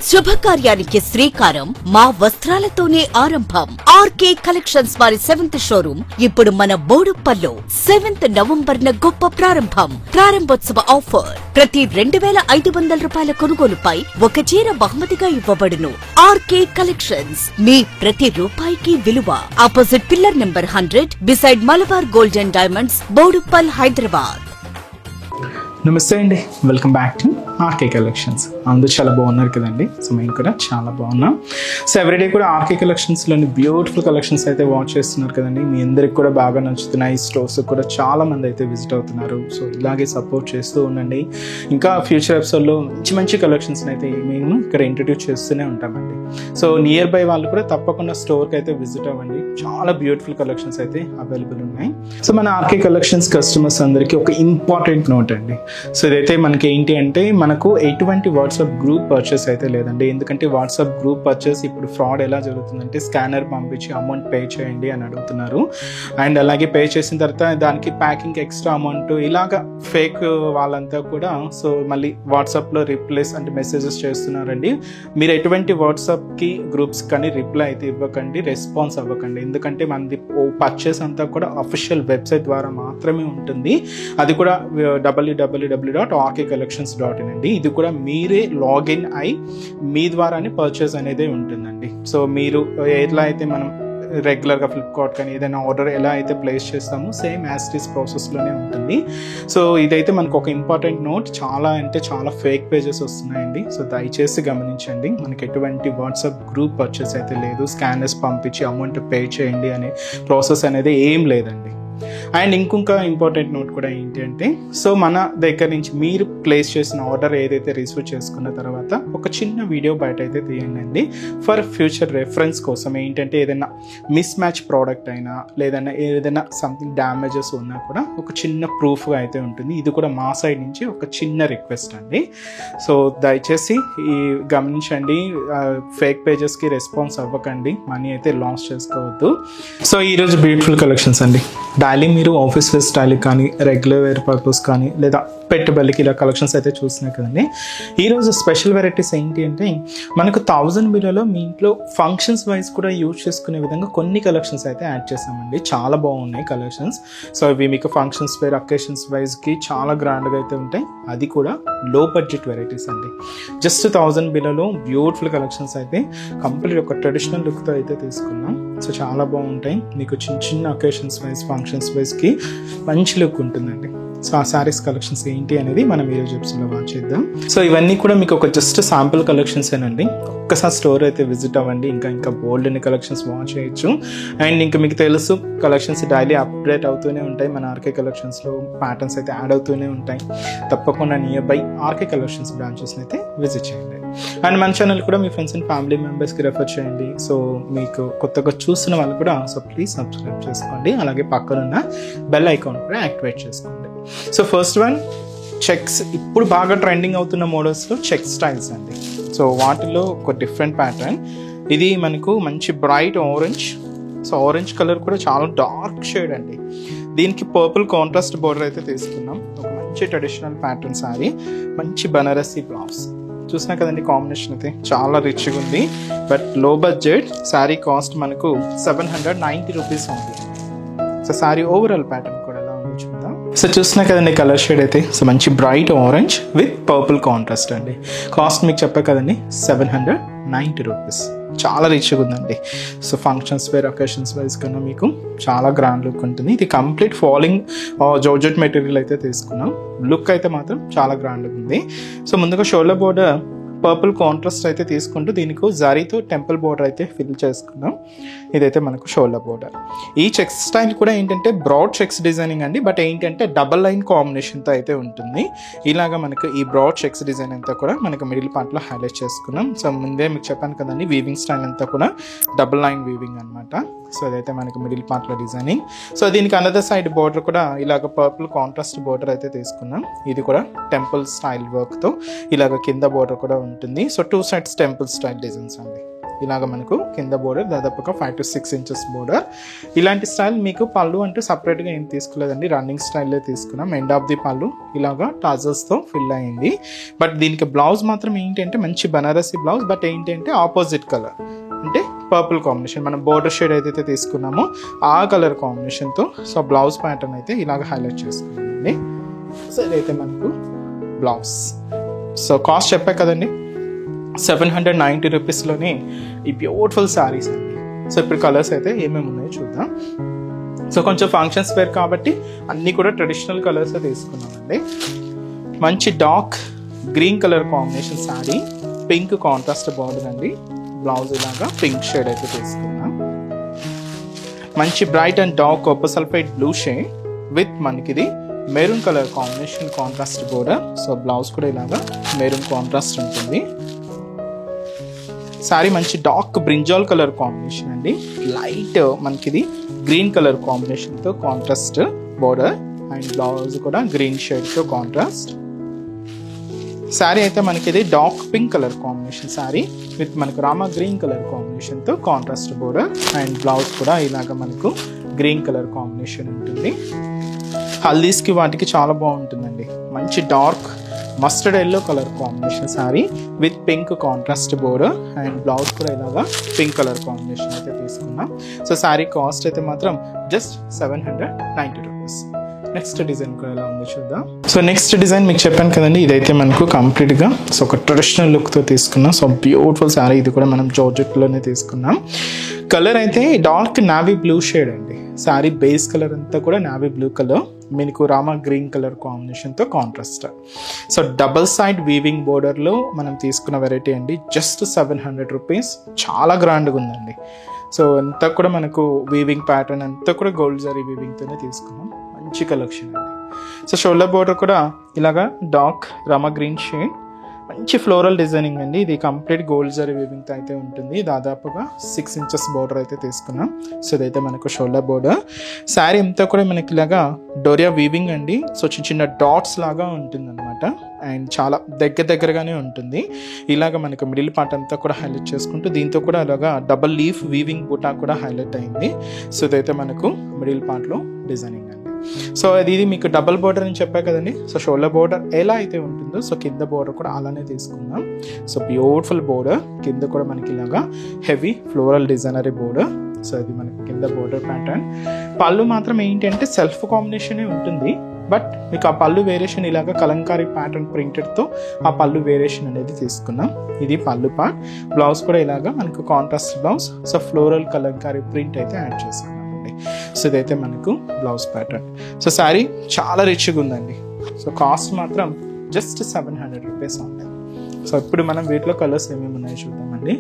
శుభకార్యానికి శ్రీకారం మా వస్త్రాలతోనే ఆరంభం. ఆర్కే కలెక్షన్స్ వారి 7th షోరూమ్ ఇప్పుడు మన బోడుప్పల్లో 7th నవంబర్ గొప్ప ప్రారంభం. ప్రారంభోత్సవ ఆఫర్ ప్రతి 2500 రూపాయల కొనుగోలుపై ఒక చీర బహుమతిగా ఇవ్వబడును. ఆర్కే కలెక్షన్స్ మీ ప్రతి రూపాయికి విలువ. Opposite pillar number 100 beside Malabar Gold and Diamonds, Boduppal, Hyderabad. నమస్తే అండి, welcome back to RK collections. అందరూ చాలా బాగున్నారు కదండి. సో మేము కూడా చాలా బాగున్నాం. సో ఎవ్రీడే కూడా ఆర్కే కలెక్షన్స్లోని బ్యూటిఫుల్ కలెక్షన్స్ అయితే వాచ్ చేస్తున్నారు కదండి. మీ అందరికి కూడా బాగా నచ్చుతున్నాయి. ఈ స్టోర్స్ కూడా చాలా మంది అయితే విజిట్ అవుతున్నారు. సో ఇలాగే సపోర్ట్ చేస్తూ ఉండండి. ఇంకా ఫ్యూచర్ ఎపిసోడ్లో మంచి మంచి కలెక్షన్స్ అయితే మేము ఇక్కడ ఇంట్రడ్యూస్ చేస్తూనే ఉంటామండి. సో నియర్ బై వాళ్ళు కూడా తప్పకుండా స్టోర్కి అయితే విజిట్ అవ్వండి. చాలా బ్యూటిఫుల్ కలెక్షన్స్ అయితే అవైలబుల్ ఉన్నాయి. సో మన ఆర్కే కలెక్షన్స్ కస్టమర్స్ అందరికీ ఒక ఇంపార్టెంట్ నోట్ అండి. సో ఇదైతే మనకి ఏంటి అంటే మనకు ఎటువంటి వాట్సాప్ గ్రూప్ పర్చేస్ అయితే లేదండి. ఎందుకంటే వాట్సాప్ గ్రూప్ పర్చేస్ ఇప్పుడు ఫ్రాడ్ ఎలా జరుగుతుందంటే స్కానర్ పంపించి అమౌంట్ పే చేయండి అని అడుగుతున్నారు. అండ్ అలాగే పే చేసిన తర్వాత దానికి ప్యాకింగ్ ఎక్స్ట్రా అమౌంట్ ఇలాగా ఫేక్ వాళ్ళంతా కూడా సో మళ్ళీ వాట్సాప్లో రిప్లైస్ అంటే మెసేజెస్ చేస్తున్నారండి. మీరు ఎటువంటి వాట్సాప్కి గ్రూప్స్ కానీ రిప్లై అయితే ఇవ్వకండి, రెస్పాన్స్ అవ్వకండి. ఎందుకంటే మనది పర్చేస్ అంతా కూడా అఫీషియల్ వెబ్సైట్ ద్వారా మాత్రమే ఉంటుంది. అది కూడా www.rkcollections.in అండి. ఇది కూడా మీరే లాగిన్ అయి మీ ద్వారానే పర్చేస్ అనేది ఉంటుందండి. సో మీరు ఎట్లా అయితే మనం రెగ్యులర్గా ఫ్లిప్కార్ట్ కానీ ఏదైనా ఆర్డర్ ఎలా అయితే ప్లేస్ చేస్తామో సేమ్ యాజ్ ఇట్ ఈస్ ప్రాసెస్లోనే ఉంటుంది. సో ఇదైతే మనకు ఒక ఇంపార్టెంట్ నోట్. చాలా అంటే చాలా ఫేక్ పేజెస్ వస్తున్నాయండి. సో దయచేసి గమనించండి. మనకి ఎటువంటి వాట్సాప్ గ్రూప్ పర్చేస్ అయితే లేదు. స్కానర్స్ పంపించి అమౌంట్ పే చేయండి అనే ప్రాసెస్ అనేది ఏం లేదండి. అండ్ ఇంకొక ఇంపార్టెంట్ నోట్ కూడా ఏంటి అంటే సో మన దగ్గర నుంచి మీరు ప్లేస్ చేసిన ఆర్డర్ ఏదైతే రిసీవ్ చేసుకున్న తర్వాత ఒక చిన్న వీడియో బయట అయితే తీయండి ఫర్ ఫ్యూచర్ రెఫరెన్స్ కోసం. ఏంటంటే ఏదైనా మిస్ మ్యాచ్ ప్రోడక్ట్ అయినా లేదన్నా ఏదైనా సంథింగ్ డ్యామేజెస్ ఉన్నా కూడా ఒక చిన్న ప్రూఫ్గా అయితే ఉంటుంది. ఇది కూడా మా సైడ్ నుంచి ఒక చిన్న రిక్వెస్ట్ అండి. సో దయచేసి ఈ గమనించండి. ఫేక్ పేజెస్కి రెస్పాన్స్ అవ్వకండి, మనీ అయితే లాస్ చేసుకోవద్దు. సో ఈరోజు బ్యూటిఫుల్ కలెక్షన్స్ అండి. డైలీ మీరు ఆఫీస్ వేర్ స్టైల్ కానీ రెగ్యులర్ వేర్ పర్పస్ కానీ లేదా పెట్టుబడికి ఇలా కలెక్షన్స్ అయితే చూస్తున్నాయి కదండి. ఈరోజు స్పెషల్ వెరైటీస్ ఏంటి అంటే మనకు 1000 బిలోలో మీ ఇంట్లో ఫంక్షన్స్ వైజ్ కూడా యూజ్ చేసుకునే విధంగా కొన్ని కలెక్షన్స్ అయితే యాడ్ చేసామండి. చాలా బాగున్నాయి కలెక్షన్స్. సో ఇవి మీకు ఫంక్షన్స్ వేర్ అకేషన్స్ వైజ్కి చాలా గ్రాండ్గా అయితే ఉంటాయి. అది కూడా లో బడ్జెట్ వెరైటీస్ అండి. జస్ట్ 1000 బిలోలో బ్యూటిఫుల్ కలెక్షన్స్ అయితే కంప్లీట్ ఒక ట్రెడిషనల్ లుక్తో అయితే తీసుకున్నాం. సో చాలా బాగుంటాయి. మీకు చిన్న చిన్న అకేషన్స్ వైజ్ ఫంక్షన్స్ వైజ్కి మంచి లుక్ ఉంటుందండి. సో ఆ శారీస్ కలెక్షన్స్ ఏంటి అనేది మనం ఈరోజు ఎపిసోడ్లో వాచ్ చేద్దాం. సో ఇవన్నీ కూడా మీకు ఒక జస్ట్ శాంపుల్ కలెక్షన్స్ ఏనండి. ఒక్కసారి స్టోర్ అయితే విజిట్ అవ్వండి. ఇంకా బోల్డ్ అన్ని కలెక్షన్స్ వాచ్ చేయొచ్చు. అండ్ ఇంకా మీకు తెలుసు కలెక్షన్స్ డైలీ అప్డేట్ అవుతూనే ఉంటాయి. మన ఆర్కే కలెక్షన్స్లో ప్యాటర్న్స్ అయితే యాడ్ అవుతూనే ఉంటాయి. తప్పకుండా నియర్ బై ఆర్కే కలెక్షన్స్ బ్రాంచెస్ని అయితే విజిట్ చేయండి. అండ్ మన ఛానల్ కూడా మీ ఫ్రెండ్స్ అండ్ ఫ్యామిలీ మెంబర్స్కి రెఫర్ చేయండి. సో మీకు కొత్తగా చూస్తున్న వాళ్ళు కూడా సో ప్లీజ్ సబ్స్క్రైబ్ చేసుకోండి. అలాగే పక్కనున్న బెల్ ఐకాన్ కూడా యాక్టివేట్ చేసుకోండి. So first one checks. ఇప్పుడు బాగా ట్రెండింగ్ అవుతున్న మోడల్స్లో చెక్ స్టైల్స్ అండి. సో వాటిలో ఒక డిఫరెంట్ ప్యాటర్న్. ఇది మనకు మంచి bright orange. So orange colour కూడా చాలా డార్క్ షేడ్ అండి. దీనికి పర్పుల్ కాంట్రాస్ట్ బోర్డర్ అయితే తీసుకున్నాం. ఒక మంచి ట్రెడిషనల్ ప్యాటర్న్ శారీ, మంచి బనారసి బ్లౌజ్. చూసినా కదండి కాంబినేషన్ అయితే చాలా రిచ్గా ఉంది. బట్ లో బడ్జెట్. శారీ కాస్ట్ మనకు 790 రూపీస్ ఉంది. సో శారీ ఓవరాల్ ప్యాటర్న్ కూడా ఎలా ఉంది చూద్దాం. సో చూసినా కదండి కలర్ షేడ్ అయితే సో మంచి bright orange with purple contrast అండి. కాస్ట్ మీకు చెప్పా కదండి 790 రూపీస్. చాలా రిచ్గా ఉందండి. So functions wear occasions wise కన్నా మీకు చాలా గ్రాండ్ లుక్ ఉంటుంది. ఇది కంప్లీట్ ఫాలింగ్ జార్జెట్ మెటీరియల్ అయితే తీసుకున్నాం. లుక్ అయితే మాత్రం చాలా గ్రాండ్గా ఉంది. సో ముందుగా షోల్డర్ బోర్డర్ పర్పుల్ కాంట్రాస్ట్ అయితే తీసుకుంటూ దీనికి జరీతో టెంపుల్ బోర్డర్ అయితే ఫిల్ చేసుకున్నాం. ఇదైతే మనకు షోల్డర్ బోర్డర్. ఈ చెక్స్ స్టైల్ కూడా ఏంటంటే బ్రాడ్ చెక్స్ డిజైనింగ్ అండి. బట్ ఏంటంటే డబల్ లైన్ కాంబినేషన్తో అయితే ఉంటుంది. ఇలాగా మనకు ఈ బ్రాడ్ చెక్స్ డిజైన్ అంతా కూడా మనకు మిడిల్ పార్ట్లో హైలైట్ చేసుకున్నాం. సో ముందే మీకు చెప్పాను కదండి వీవింగ్ స్టైల్ అంతా కూడా డబల్ లైన్ వీవింగ్ అనమాట. సో అదైతే మనకు మిడిల్ పార్ట్లో డిజైనింగ్. సో దీనికి అనదర్ సైడ్ బోర్డర్ కూడా ఇలాగ పర్పుల్ కాంట్రాస్ట్ బోర్డర్ అయితే తీసుకున్నాం. ఇది కూడా టెంపుల్ స్టైల్ వర్క్తో ఇలాగ కింద బోర్డర్ కూడా ఉంటుంది. So 2 sides temple style designs అండి. ఇలాగ మనకు కింద బోర్డర్ దాదాపుగా 5 to 6 inches బోర్డర్. ఇలాంటి స్టైల్ మీకు పళ్ళు అంటూ సపరేట్గా ఏం తీసుకోలేదండి, రన్నింగ్ స్టైల్లో తీసుకున్నాం. ఎండ్ ఆఫ్ ది పళ్ళు ఇలాగా టాజల్స్తో ఫిల్ అయింది. బట్ దీనికి బ్లౌజ్ మాత్రం ఏంటంటే మంచి బనారసి బ్లౌజ్, బట్ ఏంటంటే ఆపోజిట్ కలర్ అంటే పర్పుల్ కాంబినేషన్, మనం బోర్డర్ షేడ్ ఏదైతే తీసుకున్నామో ఆ కలర్ కాంబినేషన్తో సో బ్లౌజ్ ప్యాటర్న్ అయితే ఇలాగ హైలైట్ చేసుకున్నామండి. సో ఇదైతే మనకు బ్లౌజ్. సో కాస్ట్ చెప్పా కదండి, 790 రూపీస్లోనే ఈ బ్యూటిఫుల్ శారీస్ అండి. సో ఇప్పుడు కలర్స్ అయితే ఏమేమి ఉన్నాయో చూద్దాం. సో కొంచెం ఫంక్షన్స్ వేర్ కాబట్టి అన్నీ కూడా ట్రెడిషనల్ కలర్స్ తీసుకున్నామండి. మంచి dark green colour combination sari, pink contrast border అండి. బ్లౌజ్ ఇలాగా పింక్ షేడ్ అయితే తీసుకున్నాం. మంచి bright and dark copper sulphide blue shade with మనకిది maroon colour combination contrast border. So blouse కూడా ఇలాగా మెరూన్ కాంట్రాస్ట్ ఉంటుంది. శారీ మంచి డార్క్ బ్రింజాల్ కలర్ కాంబినేషన్ అండి, లైట్ మనకిది గ్రీన్ కలర్ కాంబినేషన్తో కాంట్రాస్ట్ బోర్డర్ అండ్ బ్లౌజ్ కూడా గ్రీన్ షేడ్తో కాంట్రాస్ట్. శారీ అయితే మనకి ఇది dark pink colour combination sari with మనకు రామా గ్రీన్ కలర్ కాంబినేషన్తో కాంట్రాస్ట్ బోర్డర్ అండ్ బ్లౌజ్ కూడా ఇలాగ మనకు గ్రీన్ కలర్ కాంబినేషన్ ఉంటుంది. హల్దీస్కి వాటికి చాలా బాగుంటుందండి. మంచి dark mustard yellow colour combination sari with pink contrast border and blouse కూడా ఇలాగా పింక్ కలర్ కాంబినేషన్ అయితే తీసుకున్నాం. సో శారీ కాస్ట్ అయితే మాత్రం జస్ట్ 790 రూపీస్. నెక్స్ట్ డిజైన్ కూడా ఎలా ఉందో చూద్దాం. సో నెక్స్ట్ డిజైన్ మీకు చెప్పాను కదండి, ఇదైతే మనకు కంప్లీట్గా సో ఒక ట్రెడిషనల్ లుక్తో తీసుకున్నాం. సో బ్యూటిఫుల్ శారీ, ఇది కూడా మనం జార్జెట్లోనే తీసుకున్నాం. కలర్ అయితే డార్క్ నావీ బ్లూ షేడ్ అండి. శారీ బేస్ కలర్ అంతా కూడా నావీ బ్లూ కలర్, మీకు రామా గ్రీన్ కలర్ కాంబినేషన్తో contrast. So double side weaving బోర్డర్లో మనం తీసుకున్న వెరైటీ అండి. Just 700 rupees. చాలా గ్రాండ్గా ఉందండి. సో అంతా కూడా మనకు వీవింగ్ ప్యాటర్న్ అంతా కూడా గోల్డ్ జరీ వీవింగ్తోనే తీసుకున్నాం. మంచి కలెక్షన్ అండి. సో షోల్డర్ బోర్డర్ కూడా ఇలాగా డార్క్ రామా గ్రీన్ షేడ్, మంచి ఫ్లోరల్ డిజైనింగ్ అండి. ఇది కంప్లీట్ గోల్డ్ జరీ వీవింగ్తో అయితే ఉంటుంది. దాదాపుగా 6 inches బోర్డర్ అయితే తీసుకున్నాం. సో ఇదైతే మనకు షోల్డర్ బోర్డర్. శారీ అంతా కూడా మనకి ఇలాగా డోరియా వీవింగ్ అండి. సో చిన్న చిన్న డాట్స్ లాగా ఉంటుంది అనమాట అండ్ చాలా దగ్గరగానే ఉంటుంది. ఇలాగ మనకు మిడిల్ పార్ట్ అంతా కూడా హైలైట్ చేసుకుంటూ దీంతో కూడా ఇలాగా డబల్ లీఫ్ వీవింగ్ బూటా కూడా హైలైట్ అయింది. సో ఇదైతే మనకు మిడిల్ పార్ట్లో డిజైనింగ్ అండి. సో ఇది మీకు డబల్ బోర్డర్ అని చెప్పా కదండి. సో షోల్డర్ బోర్డర్ ఎలా అయితే ఉంటుందో సో కింద బోర్డర్ కూడా అలానే తీసుకుందాం. సో బ్యూటిఫుల్ బోర్డర్, కింద కూడా మనకి ఇలాగా heavy floral designery border. So ఇది మనకి కింద బోర్డర్ ప్యాటర్న్. పళ్ళు మాత్రం ఏంటంటే సెల్ఫ్ కాంబినేషనే ఉంటుంది, బట్ మీకు ఆ పళ్ళు వేరియేషన్ ఇలాగా కలంకారీ ప్యాటర్న్ ప్రింటెడ్తో ఆ పళ్ళు వేరియేషన్ అనేది తీసుకున్నాం. ఇది పళ్ళు పార్ట్. బ్లౌజ్ కూడా ఇలాగా మనకు contrast blouse. So floral Kalamkari print అయితే యాడ్ చేసుకున్నాం. సో ఇదైతే మనకు బ్లౌజ్ ప్యాటర్న్. సో శారీ చాలా రిచ్గా ఉందండి. సో కాస్ట్ మాత్రం జస్ట్ 700 రూపీస్ ఉంది. సో ఇప్పుడు మనం వీటిలో కలర్స్ ఏమేమి ఉన్నాయో చూద్దామండి.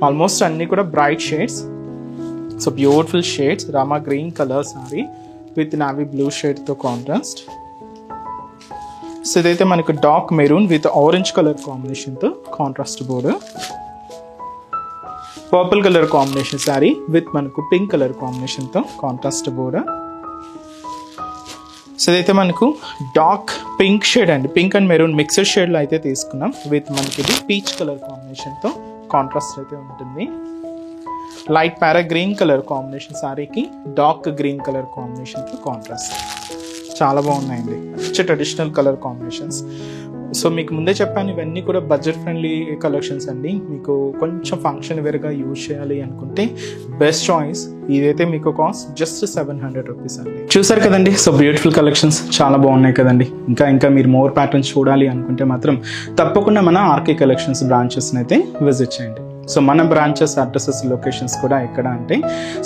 ఆల్మోస్ట్ అన్నీ కూడా bright shades. So beautiful shades, Rama green colour sari with navy blue షేడ్తో కాంట్రాస్ట్. సో ఇదైతే మనకు dark maroon with orange colour కాంబినేషన్తో contrast border. Purple colour combination sari with మనకు పింక్ కలర్ కాంబినేషన్తో కాంట్రాస్ట్ బోర్డర్. సో ఇదైతే మనకు డార్క్ పింక్ షేడ్ అండి, pink and maroon mixed షేడ్లో అయితే తీసుకున్నాం విత్ మనకి ఇది పీచ్ కలర్ కాంబినేషన్తో కాంట్రాస్ట్ అయితే ఉంటుంది. Light para green colour combination శారీకి డార్క్ గ్రీన్ కలర్ కాంబినేషన్తో కాంట్రాస్ట్. చాలా బాగున్నాయండి, మంచి ట్రెడిషనల్ కలర్ కాంబినేషన్స్. సో మీకు ముందే చెప్పాను, ఇవన్నీ కూడా బడ్జెట్ ఫ్రెండ్లీ కలెక్షన్స్ అండి. మీకు కొంచెం ఫంక్షన్ వేర్గా యూజ్ చేయాలి అనుకుంటే బెస్ట్ చాయిస్ ఇదైతే. మీకు కాస్ట్ జస్ట్ 700 రూపీస్ అండి. చూసారు కదండి, సో బ్యూటిఫుల్ కలెక్షన్స్ చాలా బాగున్నాయి కదండి. ఇంకా మీరు మోర్ ప్యాటర్న్స్ చూడాలి అనుకుంటే మాత్రం తప్పకుండా మన ఆర్కే కలెక్షన్స్ బ్రాంచెస్ని అయితే విజిట్ చేయండి. సో మన బ్రాంచెస్ అడ్రసెస్ లొకేషన్స్ కూడా ఎక్కడ అంటే,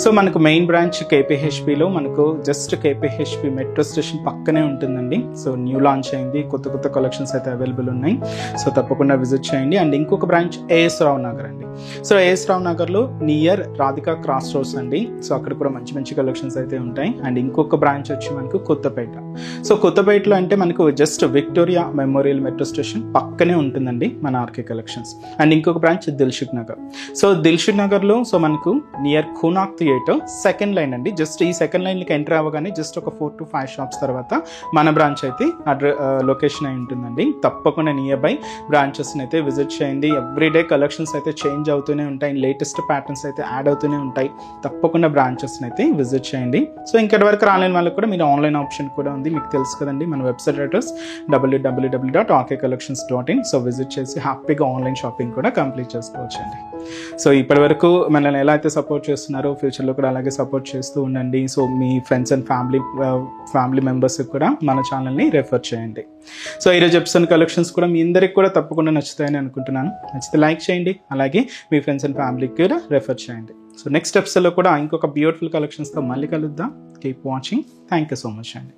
సో మనకు మెయిన్ బ్రాంచ్ కేపీహెచ్పిలో మనకు జస్ట్ కేపీహెచ్పి మెట్రో స్టేషన్ పక్కనే ఉంటుందండి. సో న్యూ లాంచ్ అయింది, కొత్త కలెక్షన్స్ అయితే అవైలబుల్ ఉన్నాయి. సో తప్పకుండా విజిట్ చేయండి. అండ్ ఇంకొక బ్రాంచ్ ఏఎస్ రావు నగర్ అండి. సో ఏఎస్ రావు నగర్లో నియర్ రాధికా క్రాస్ రోడ్స్ అండి. సో అక్కడ కూడా మంచి కలెక్షన్స్ అయితే ఉంటాయి. అండ్ ఇంకొక బ్రాంచ్ వచ్చి మనకు కొత్తపేట. సో కొత్తపేటలో అంటే మనకు just Victoria memorial metro station పక్కనే ఉంటుందండి మన ఆర్కే కలెక్షన్స్. అండ్ ఇంకొక బ్రాంచ్ దిల్షుక్ నగర్. నగర్. సో దిల్షుక్ నగర్లో సో మనకు నియర్ ఖూనాక్ థియేటర్ సెకండ్ లైన్ అండి. జస్ట్ ఈ సెకండ్ లైన్కి ఎంటర్ అవ్వగానే జస్ట్ ఒక 4 to 5 షాప్స్ తర్వాత మన బ్రాంచ్ అయితే లొకేషన్ అయి ఉంటుందండి. తప్పకుండా నియర్ బై బ్రాంచెస్ని అయితే విజిట్ చేయండి. ఎవ్రీడే కలెక్షన్స్ అయితే చేంజ్ అవుతూనే ఉంటాయి, లేటెస్ట్ ప్యాటర్న్స్ అయితే యాడ్ అవుతూనే ఉంటాయి. తప్పకుండా బ్రాంచెస్ని అయితే విజిట్ చేయండి. సో ఇంకటి వరకు రాలేని వాళ్ళకి కూడా మీరు ఆన్లైన్ ఆప్షన్ కూడా ఉంది, మీకు తెలుసు కదండి. మన website address www.rkcollections.in. So visit చేసి హ్యాపీగా ఆన్లైన్ షాపింగ్ కూడా కంప్లీట్ చేసుకోవచ్చు అండి. సో ఇప్పటి వరకు మనల్ని ఎలా అయితే సపోర్ట్ చేస్తున్నారో ఫ్యూచర్లో కూడా అలాగే సపోర్ట్ చేస్తూ ఉండండి. So me friends and family మెంబర్స్కి కూడా మన ఛానల్ని రెఫర్ చేయండి. సో ఈరోజు ఎపిసోడ్ కలెక్షన్స్ కూడా మీ అందరికి కూడా తప్పకుండా నచ్చుతాయని అనుకుంటున్నాను. నచ్చితే లైక్ చేయండి, అలాగే మీ ఫ్రెండ్స్ అండ్ ఫ్యామిలీకి కూడా రెఫర్ చేయండి. సో నెక్స్ట్ ఎపిసోడ్లో కూడా ఇంకొక బ్యూటిఫుల్ కలెక్షన్స్తో మళ్ళీ కలుద్దాం. Keep watching. Thank you so much అండి.